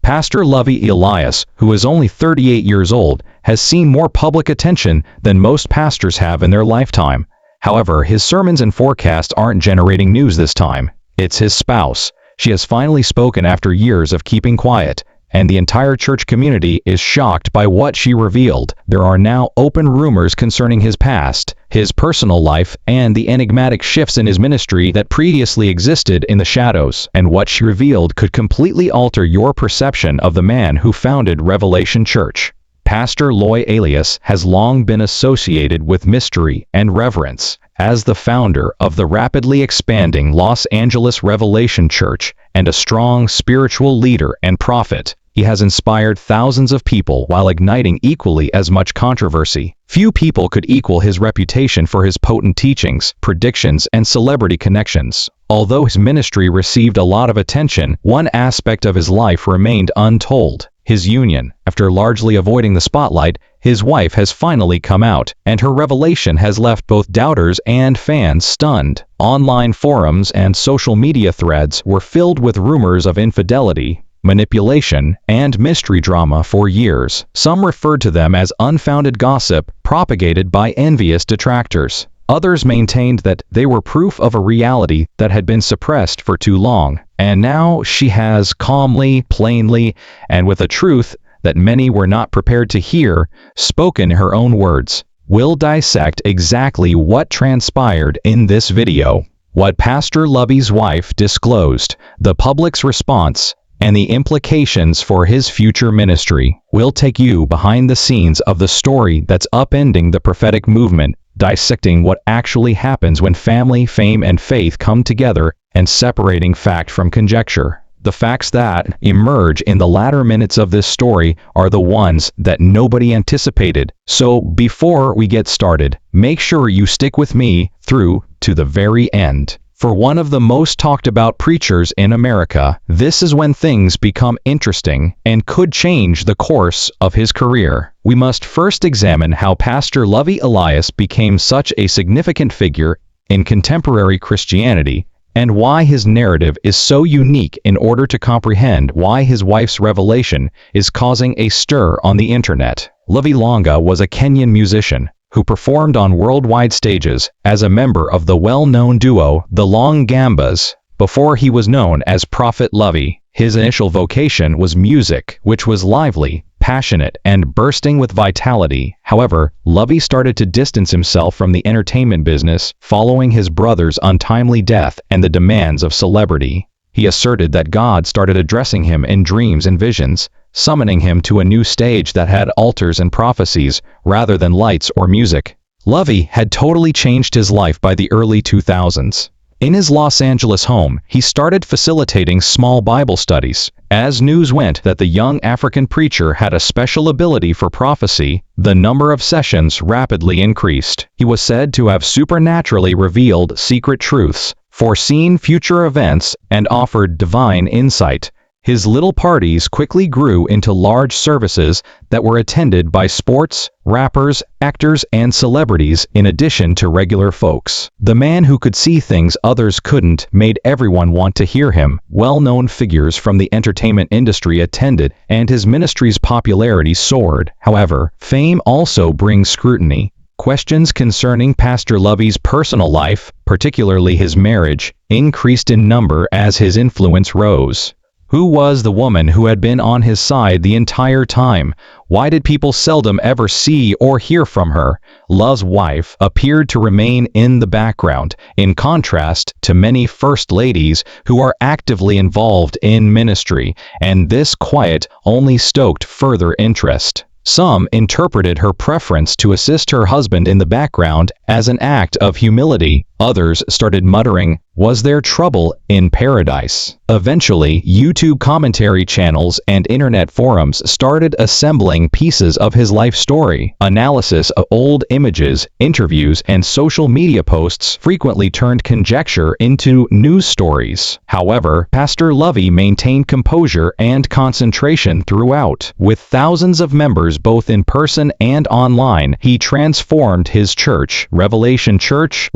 Pastor Lovy Elias, who is only 38 years old, has seen more public attention than most pastors have in their lifetime. However, his sermons and forecasts aren't generating news this time. It's his spouse. She has finally spoken after years of keeping quiet, and the entire church community is shocked by what she revealed. There are now open rumors concerning his past, his personal life, and the enigmatic shifts in his ministry that previously existed in the shadows, and what she revealed could completely alter your perception of the man who founded Revelation Church. Pastor Lovy Elias has long been associated with mystery and reverence. As the founder of the rapidly expanding Los Angeles Revelation Church and a strong spiritual leader and prophet, he has inspired thousands of people while igniting equally as much controversy. Few people could equal his reputation for his potent teachings, predictions, and celebrity connections. Although his ministry received a lot of attention, one aspect of his life remained untold. His union. After largely avoiding the spotlight, his wife has finally come out, and her revelation has left both doubters and fans stunned. Online forums and social media threads were filled with rumors of infidelity, manipulation, and mystery drama for years. Some referred to them as unfounded gossip propagated by envious detractors. Others maintained that they were proof of a reality that had been suppressed for too long. And now she has calmly, plainly, and with a truth that many were not prepared to hear, spoken her own words. We'll dissect exactly what transpired in this video, what Pastor Lovy's wife disclosed, the public's response, and the implications for his future ministry. We'll take you behind the scenes of the story that's upending the prophetic movement, dissecting what actually happens when family, fame, and faith come together, and separating fact from conjecture. The facts that emerge in the latter minutes of this story are the ones that nobody anticipated. So before we get started, make sure you stick with me through to the very end. For one of the most talked about preachers in America, this is when things become interesting and could change the course of his career. We must first examine how Pastor Lovy Elias became such a significant figure in contemporary Christianity, and why his narrative is so unique in order to comprehend why his wife's revelation is causing a stir on the internet. Lovy Longa was a Kenyan musician who performed on worldwide stages as a member of the well-known duo The Long Gambas. Before he was known as Prophet Lovy, his initial vocation was music, which was lively, passionate, and bursting with vitality. However, Lovy started to distance himself from the entertainment business following his brother's untimely death and the demands of celebrity. He asserted that God started addressing him in dreams and visions, summoning him to a new stage that had altars and prophecies rather than lights or music. Lovy had totally changed his life by the early 2000s. In his Los Angeles home, he started facilitating small Bible studies. As news went that the young African preacher had a special ability for prophecy, the number of sessions rapidly increased. He was said to have supernaturally revealed secret truths, foreseen future events, and offered divine insight. His little parties quickly grew into large services that were attended by sports, rappers, actors, and celebrities in addition to regular folks. The man who could see things others couldn't made everyone want to hear him. Well-known figures from the entertainment industry attended, and his ministry's popularity soared. However, fame also brings scrutiny. Questions concerning Pastor Lovy's personal life, particularly his marriage, increased in number as his influence rose. Who was the woman who had been on his side the entire time? Why did people seldom ever see or hear from her? Love's wife appeared to remain in the background, in contrast to many first ladies who are actively involved in ministry, and this quiet only stoked further interest. Some interpreted her preference to assist her husband in the background as an act of humility. Others started muttering, "Was there trouble in paradise?" Eventually, YouTube commentary channels and internet forums started assembling pieces of his life story. Analysis of old images, interviews, and social media posts frequently turned conjecture into news stories. However, Pastor Lovy maintained composure and concentration throughout. With thousands of members both in person and online, he transformed his church, Revelation Church,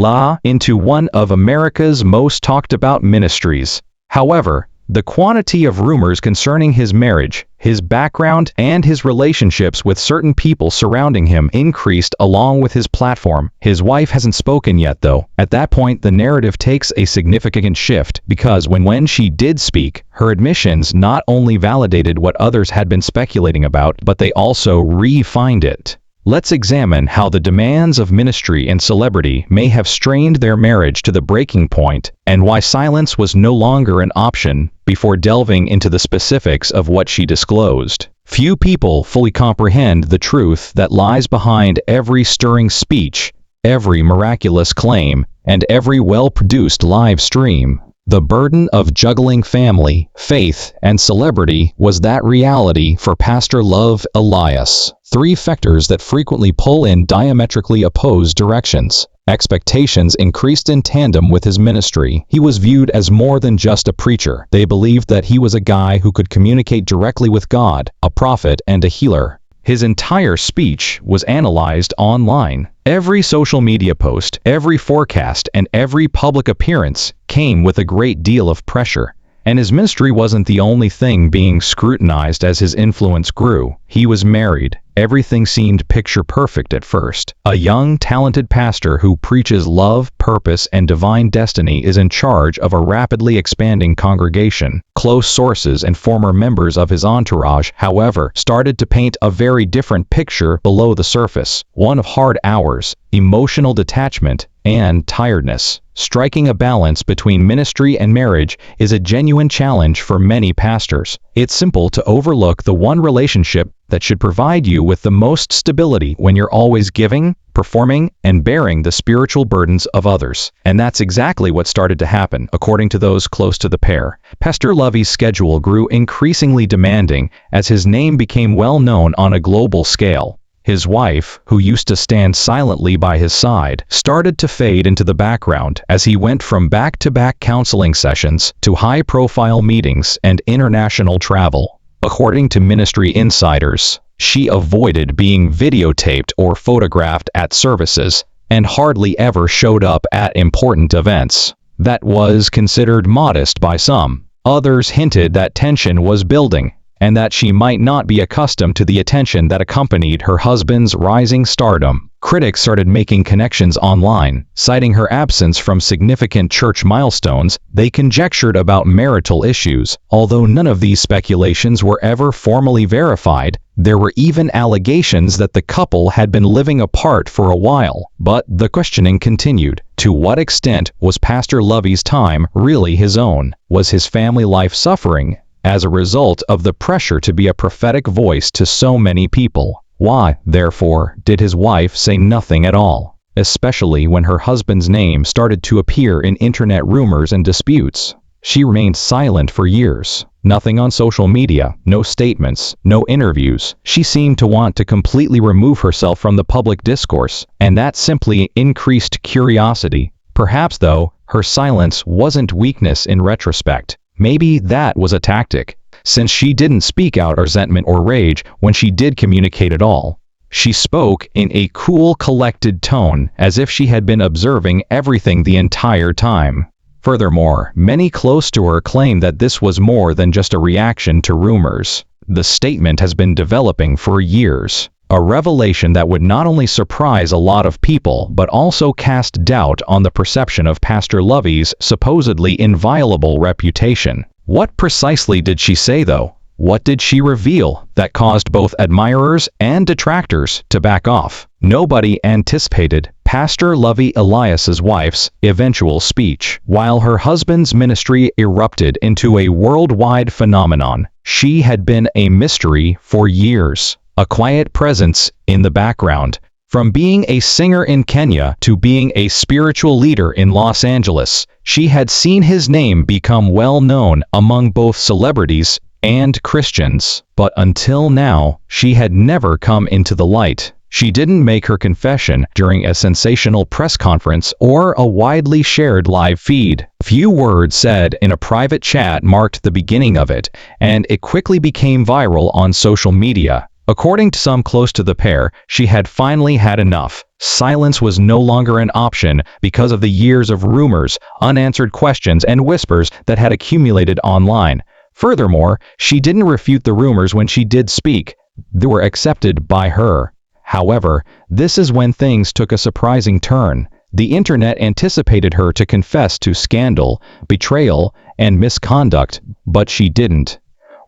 into one of America's most talked about ministries. However, The quantity of rumors concerning his marriage, his background, and his relationships with certain people surrounding him increased along with his platform. His wife hasn't spoken yet though. At that point, the narrative takes a significant shift, because when she did speak, her admissions not only validated what others had been speculating about, but they also refined it. Let's examine how the demands of ministry and celebrity may have strained their marriage to the breaking point, and why silence was no longer an option, before delving into the specifics of what she disclosed. Few people fully comprehend the truth that lies behind every stirring speech, every miraculous claim, and every well-produced live stream. The burden of juggling family, faith, and celebrity was that reality for Pastor Lovy Elias. Three factors that frequently pull in diametrically opposed directions. Expectations increased in tandem with his ministry. He was viewed as more than just a preacher. They believed that he was a guy who could communicate directly with God, a prophet and a healer. His entire speech was analyzed online. Every social media post, every forecast, and every public appearance came with a great deal of pressure. And his ministry wasn't the only thing being scrutinized as his influence grew. He was married. Everything seemed picture perfect at first. A young, talented pastor who preaches love, purpose, and divine destiny is in charge of a rapidly expanding congregation. Close sources and former members of his entourage, however, started to paint a very different picture below the surface. One of hard hours, emotional detachment, and tiredness. Striking a balance between ministry and marriage is a genuine challenge for many pastors. It's simple to overlook the one relationship that should provide you with the most stability when you're always giving, performing, and bearing the spiritual burdens of others. And that's exactly what started to happen, according to those close to the pair. Pastor Lovy's schedule grew increasingly demanding as his name became well known on a global scale. His wife, who used to stand silently by his side, started to fade into the background as he went from back-to-back counseling sessions to high-profile meetings and international travel. According to ministry insiders, she avoided being videotaped or photographed at services and hardly ever showed up at important events. That was considered modest by some. Others hinted that tension was building, and that she might not be accustomed to the attention that accompanied her husband's rising stardom. Critics started making connections online, citing her absence from significant church milestones. They conjectured about marital issues. Although none of these speculations were ever formally verified, there were even allegations that the couple had been living apart for a while. But the questioning continued. To what extent was Pastor Lovy's time really his own? Was his family life suffering as a result of the pressure to be a prophetic voice to so many people? Why, therefore, did his wife say nothing at all, especially when her husband's name started to appear in internet rumors and disputes? She remained silent for years. Nothing on social media, no statements, no interviews. She seemed to want to completely remove herself from the public discourse, and that simply increased curiosity. Perhaps, though, her silence wasn't weakness in retrospect. Maybe that was a tactic, since she didn't speak out resentment or rage when she did communicate at all. She spoke in a cool, collected tone, as if she had been observing everything the entire time. Furthermore, many close to her claim that this was more than just a reaction to rumors. The statement has been developing for years. A revelation that would not only surprise a lot of people, but also cast doubt on the perception of Pastor Lovy's supposedly inviolable reputation. What precisely did she say, though? What did she reveal that caused both admirers and detractors to back off? Nobody anticipated Pastor Lovy Elias's wife's eventual speech. While her husband's ministry erupted into a worldwide phenomenon, she had been a mystery for years. A quiet presence in the background. From being a singer in Kenya to being a spiritual leader in Los Angeles, she had seen his name become well known among both celebrities and Christians. But until now, she had never come into the light. She didn't make her confession during a sensational press conference or a widely shared live feed. Few words said in a private chat marked the beginning of it, and it quickly became viral on social media. According to some close to the pair, she had finally had enough. Silence was no longer an option because of the years of rumors, unanswered questions, and whispers that had accumulated online. Furthermore, she didn't refute the rumors when she did speak. They were accepted by her. However, this is when things took a surprising turn. The internet anticipated her to confess to scandal, betrayal, and misconduct, but she didn't.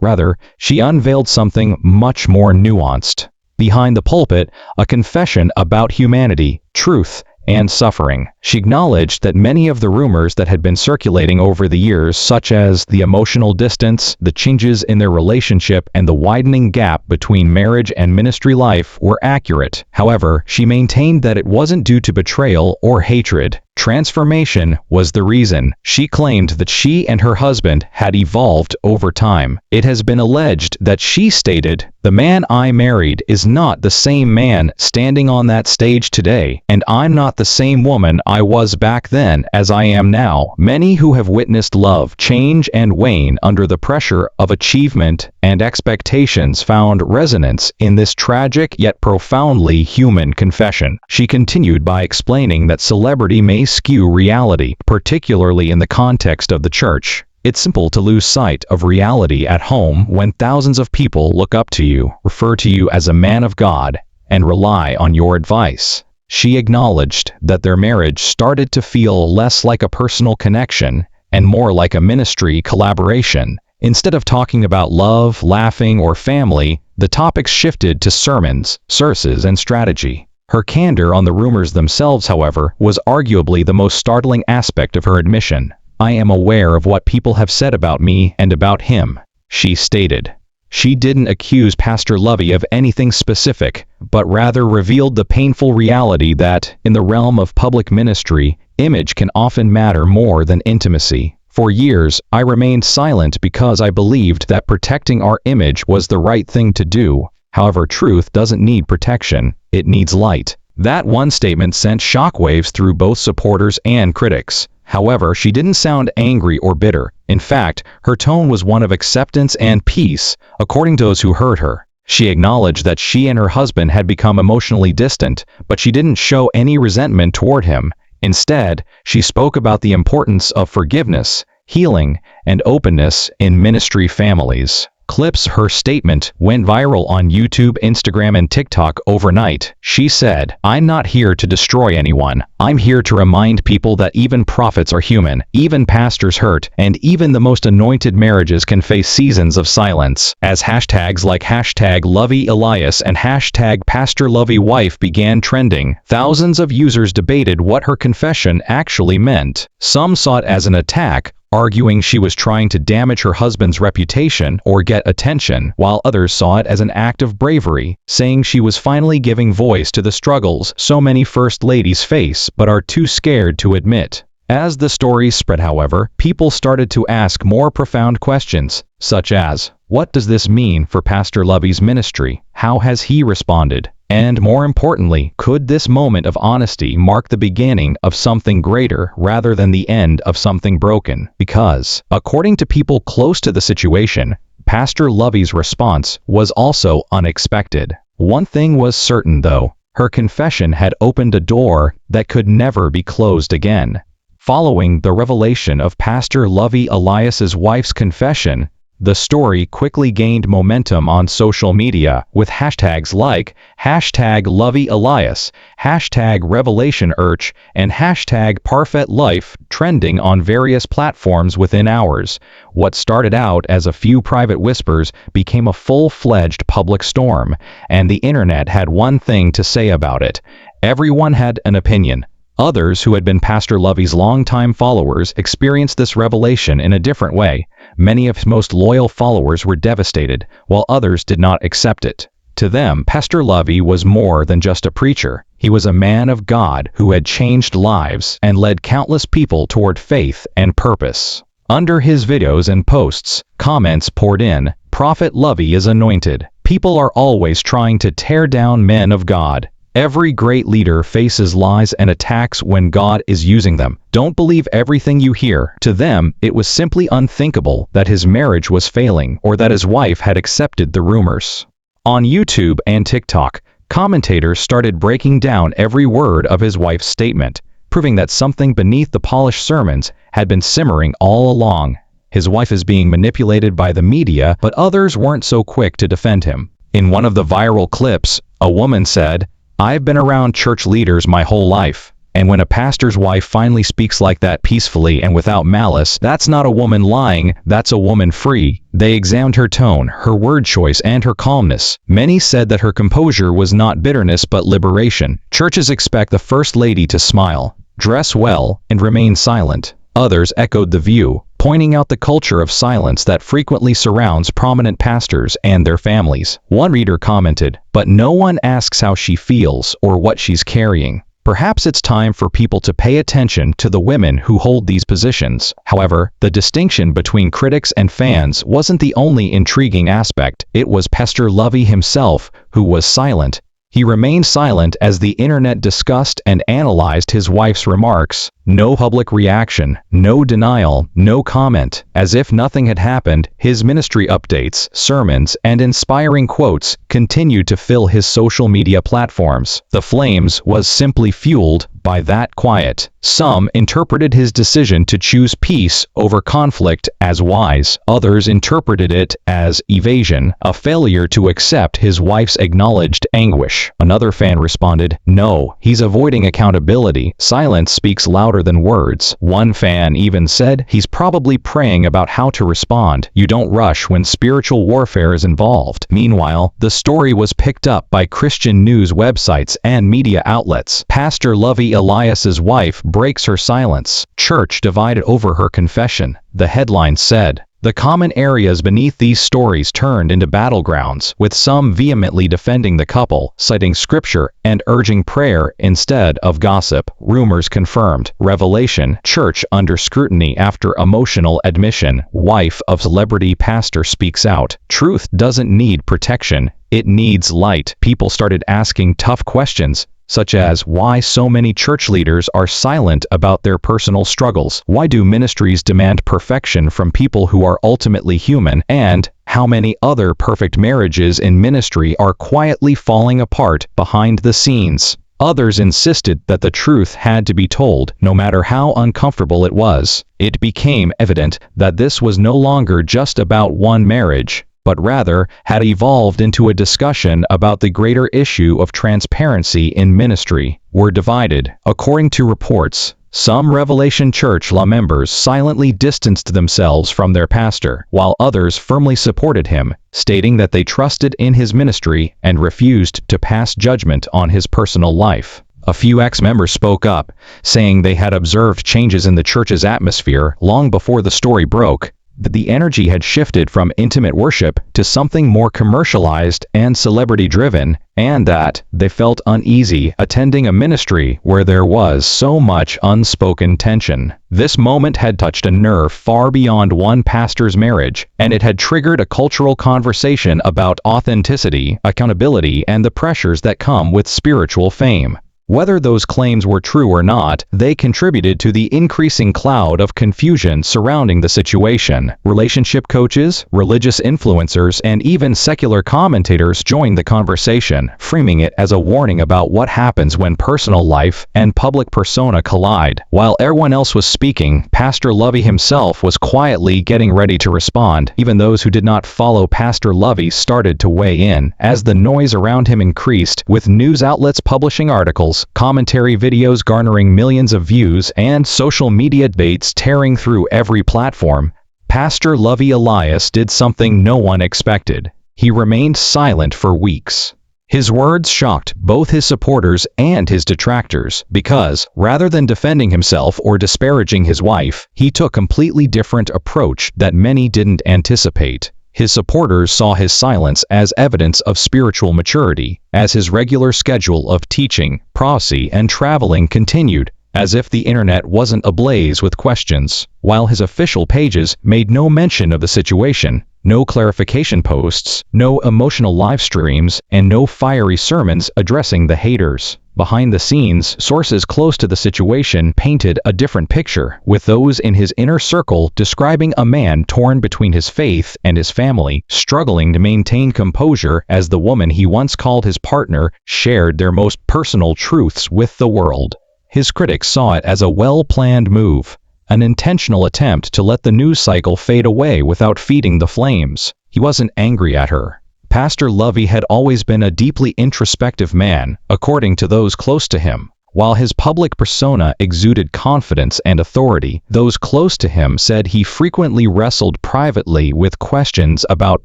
Rather, she unveiled something much more nuanced. Behind the pulpit, a confession about humanity, truth, and suffering. She acknowledged that many of the rumors that had been circulating over the years, such as the emotional distance, the changes in their relationship, and the widening gap between marriage and ministry life, were accurate. However, she maintained that it wasn't due to betrayal or hatred. Transformation was the reason. She claimed that she and her husband had evolved over time. It has been alleged that she stated, "The man I married is not the same man standing on that stage today, and I'm not the same woman I was back then as I am now." Many who have witnessed love change and wane under the pressure of achievement and expectations found resonance in this tragic yet profoundly human confession. She continued by explaining that celebrity may skew reality, particularly in the context of the church. It's simple to lose sight of reality at home when thousands of people look up to you, refer to you as a man of God, and rely on your advice. She acknowledged that their marriage started to feel less like a personal connection and more like a ministry collaboration. Instead of talking about love, laughing, or family, the topics shifted to sermons, sources, and strategy. Her candor on the rumors themselves, however, was arguably the most startling aspect of her admission. "I am aware of what people have said about me and about him," she stated. She didn't accuse Pastor Lovy of anything specific, but rather revealed the painful reality that, in the realm of public ministry, image can often matter more than intimacy. "For years, I remained silent because I believed that protecting our image was the right thing to do. However, truth doesn't need protection, it needs light." That one statement sent shockwaves through both supporters and critics. However, she didn't sound angry or bitter. In fact, her tone was one of acceptance and peace, according to those who heard her. She acknowledged that she and her husband had become emotionally distant, but she didn't show any resentment toward him. Instead, she spoke about the importance of forgiveness, healing, and openness in ministry families. Clips of her statement went viral on YouTube, Instagram, and TikTok overnight. She said, "I'm not here to destroy anyone. I'm here to remind people that even prophets are human, even pastors hurt, and even the most anointed marriages can face seasons of silence." As hashtags like #Lovy Elias and #PastorLovyWife began trending, thousands of users debated what her confession actually meant. Some saw it as an attack, arguing she was trying to damage her husband's reputation or get attention, while others saw it as an act of bravery, saying she was finally giving voice to the struggles so many first ladies face but are too scared to admit. As the story spread, however, people started to ask more profound questions, such as, what does this mean for Pastor Lovy's ministry? How has he responded? And more importantly, could this moment of honesty mark the beginning of something greater rather than the end of something broken? Because, according to people close to the situation, Pastor Lovy's response was also unexpected. One thing was certain, though. Her confession had opened a door that could never be closed again. Following the revelation of Pastor Lovy Elias's wife's confession, the story quickly gained momentum on social media, with hashtags like #LovyElias, #RevelationUrch, and #ParfaitLife trending on various platforms within hours. What started out as a few private whispers became a full-fledged public storm, and the internet had one thing to say about it. Everyone had an opinion. Others, who had been Pastor Lovy's longtime followers, experienced this revelation in a different way. Many of his most loyal followers were devastated, while others did not accept it. To them, Pastor Lovy was more than just a preacher. He was a man of God who had changed lives and led countless people toward faith and purpose. Under his videos and posts, comments poured in, "Prophet Lovy is anointed. People are always trying to tear down men of God. Every great leader faces lies and attacks when God is using them. Don't believe everything you hear." To them, it was simply unthinkable that his marriage was failing or that his wife had accepted the rumors. On YouTube and TikTok, commentators started breaking down every word of his wife's statement, proving that something beneath the polished sermons had been simmering all along. His wife is being manipulated by the media, but others weren't so quick to defend him. In one of the viral clips, a woman said, "I've been around church leaders my whole life. And when a pastor's wife finally speaks like that peacefully and without malice, that's not a woman lying, that's a woman free." They examined her tone, her word choice, and her calmness. Many said that her composure was not bitterness but liberation. Churches expect the First Lady to smile, dress well, and remain silent. Others echoed the view, pointing out the culture of silence that frequently surrounds prominent pastors and their families. One reader commented, "But no one asks how she feels or what she's carrying." Perhaps it's time for people to pay attention to the women who hold these positions. However, the distinction between critics and fans wasn't the only intriguing aspect. It was Pastor Lovy himself who was silent. He remained silent as the internet discussed and analyzed his wife's remarks. No public reaction, no denial, no comment. As if nothing had happened, his ministry updates, sermons, and inspiring quotes continued to fill his social media platforms. The flames was simply fueled by that quiet. Some interpreted his decision to choose peace over conflict as wise. Others interpreted it as evasion, a failure to accept his wife's acknowledged anguish. Another fan responded, "No, he's avoiding accountability. Silence speaks louder than words." One fan even said, "He's probably praying about how to respond. You don't rush when spiritual warfare is involved." Meanwhile, the story was picked up by Christian news websites and media outlets. Pastor Lovy Elias's wife breaks her silence. Church divided over her confession, the headline said. The common areas beneath these stories turned into battlegrounds, with some vehemently defending the couple, citing scripture and urging prayer instead of gossip. Rumors confirmed. Revelation, church under scrutiny after emotional admission. Wife of celebrity pastor speaks out. Truth doesn't need protection, it needs light. People started asking tough questions, such as why so many church leaders are silent about their personal struggles, why do ministries demand perfection from people who are ultimately human, and how many other perfect marriages in ministry are quietly falling apart behind the scenes. Others insisted that the truth had to be told, no matter how uncomfortable it was. It became evident that this was no longer just about one marriage, but rather had evolved into a discussion about the greater issue of transparency in ministry. Were divided. According to reports, some Revelation Church members silently distanced themselves from their pastor, while others firmly supported him, stating that they trusted in his ministry and refused to pass judgment on his personal life. A few ex-members spoke up, saying they had observed changes in the church's atmosphere long before the story broke, that the energy had shifted from intimate worship to something more commercialized and celebrity-driven, and that they felt uneasy attending a ministry where there was so much unspoken tension. This moment had touched a nerve far beyond one pastor's marriage, and it had triggered a cultural conversation about authenticity, accountability, and the pressures that come with spiritual fame. Whether those claims were true or not, they contributed to the increasing cloud of confusion surrounding the situation. Relationship coaches, religious influencers, and even secular commentators joined the conversation, framing it as a warning about what happens when personal life and public persona collide. While everyone else was speaking, Pastor Lovy himself was quietly getting ready to respond. Even those who did not follow Pastor Lovy started to weigh in, as the noise around him increased, with news outlets publishing articles, commentary videos garnering millions of views, and social media debates tearing through every platform. Pastor Lovy Elias did something no one expected. He remained silent for weeks. His words shocked both his supporters and his detractors, because, rather than defending himself or disparaging his wife, he took a completely different approach that many didn't anticipate. His supporters saw his silence as evidence of spiritual maturity, as his regular schedule of teaching, prophecy, and traveling continued, as if the internet wasn't ablaze with questions. While his official pages made no mention of the situation, No clarification posts, no emotional live streams, and no fiery sermons addressing the haters. Behind the scenes, sources close to the situation painted a different picture, with those in his inner circle describing a man torn between his faith and his family, struggling to maintain composure as the woman he once called his partner shared their most personal truths with the world. His critics saw it as a well-planned move, an intentional attempt to let the news cycle fade away without feeding the flames. He wasn't angry at her. Pastor Lovy had always been a deeply introspective man, according to those close to him. While his public persona exuded confidence and authority, those close to him said he frequently wrestled privately with questions about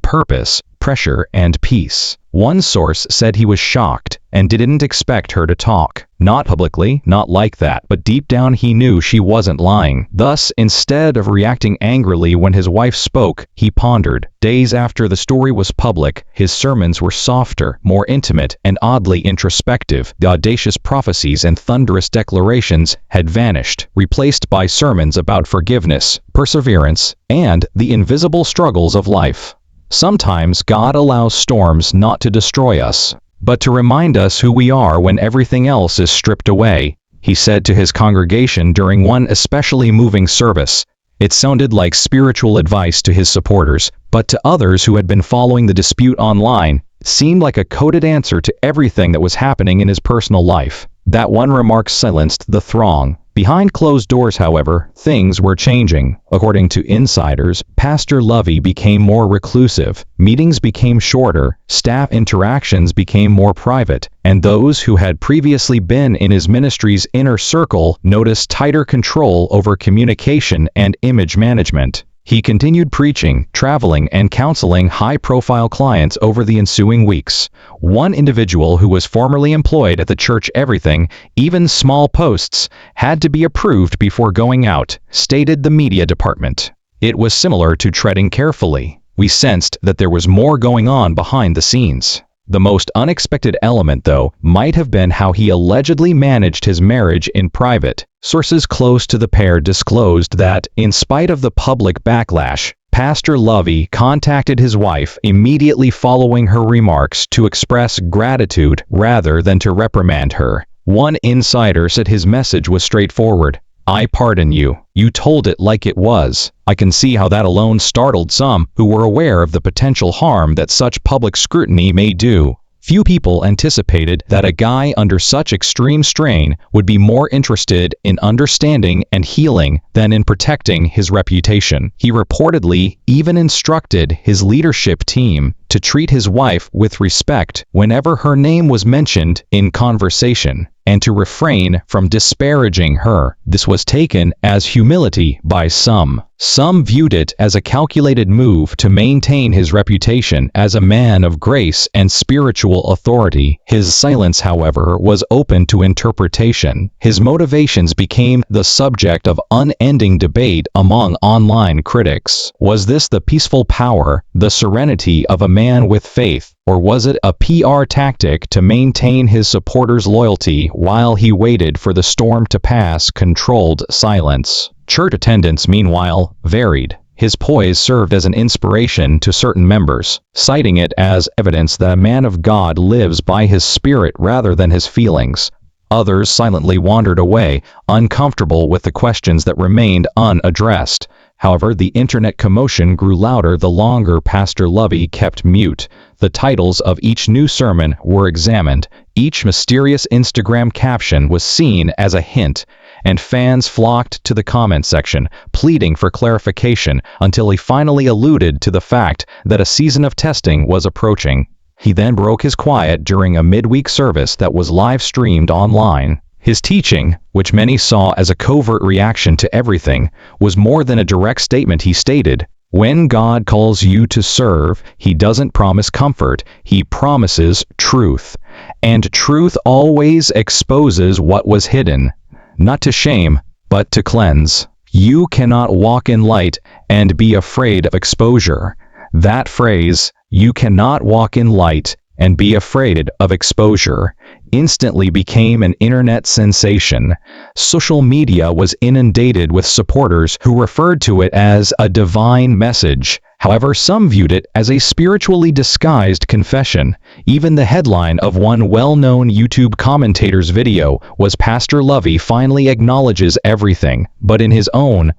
purpose, pressure, and peace. One source said he was shocked and didn't expect her to talk. Not publicly, not like that, but deep down he knew she wasn't lying. Thus, instead of reacting angrily when his wife spoke, he pondered. Days after the story was public, his sermons were softer, more intimate, and oddly introspective. The audacious prophecies and thunderous declarations had vanished, replaced by sermons about forgiveness, perseverance, and the invisible struggles of life. Sometimes God allows storms not to destroy us, but to remind us who we are when everything else is stripped away, he said to his congregation during one especially moving service. It sounded like spiritual advice to his supporters, but to others who had been following the dispute online, it seemed like a coded answer to everything that was happening in his personal life. That one remark silenced the throng. Behind closed doors, however, things were changing. According to insiders, Pastor Lovy became more reclusive, meetings became shorter, staff interactions became more private, and those who had previously been in his ministry's inner circle noticed tighter control over communication and image management. He continued preaching, traveling, and counseling high-profile clients over the ensuing weeks. One individual who was formerly employed at the church, everything, even small posts, had to be approved before going out, stated the media department. It was similar to treading carefully. We sensed that there was more going on behind the scenes. The most unexpected element, though, might have been how he allegedly managed his marriage in private. Sources close to the pair disclosed that, in spite of the public backlash, Pastor Lovy contacted his wife immediately following her remarks to express gratitude rather than to reprimand her. One insider said his message was straightforward. "I pardon you. You told it like it was." I can see how that alone startled some who were aware of the potential harm that such public scrutiny may do. Few people anticipated that a guy under such extreme strain would be more interested in understanding and healing than in protecting his reputation. He reportedly even instructed his leadership team to treat his wife with respect whenever her name was mentioned in conversation, and to refrain from disparaging her. This was taken as humility by some. Some viewed it as a calculated move to maintain his reputation as a man of grace and spiritual authority. His silence, however, was open to interpretation. His motivations became the subject of unending debate among online critics. Was this the peaceful power, the serenity of a man with faith? Or was it a PR tactic to maintain his supporters' loyalty while he waited for the storm to pass? Controlled silence. Church attendance, meanwhile, varied. His poise served as an inspiration to certain members, citing it as evidence that a man of God lives by his spirit rather than his feelings. Others silently wandered away, uncomfortable with the questions that remained unaddressed. However, the internet commotion grew louder the longer Pastor Lovy kept mute. The titles of each new sermon were examined. Each mysterious Instagram caption was seen as a hint, and fans flocked to the comment section, pleading for clarification until he finally alluded to the fact that a season of testing was approaching. He then broke his quiet during a midweek service that was live-streamed online. His teaching, which many saw as a covert reaction to everything, was more than a direct statement. He stated, "When God calls you to serve, He doesn't promise comfort, He promises truth. And truth always exposes what was hidden, not to shame, but to cleanse. You cannot walk in light and be afraid of exposure." That phrase, "you cannot walk in light and be afraid of exposure instantly became an internet sensation. Social media was inundated with supporters who referred to it as a divine message. However, some viewed it as a spiritually disguised confession. Even the headline of one well-known YouTube commentator's video was "Pastor Lovy finally acknowledges everything, but in his own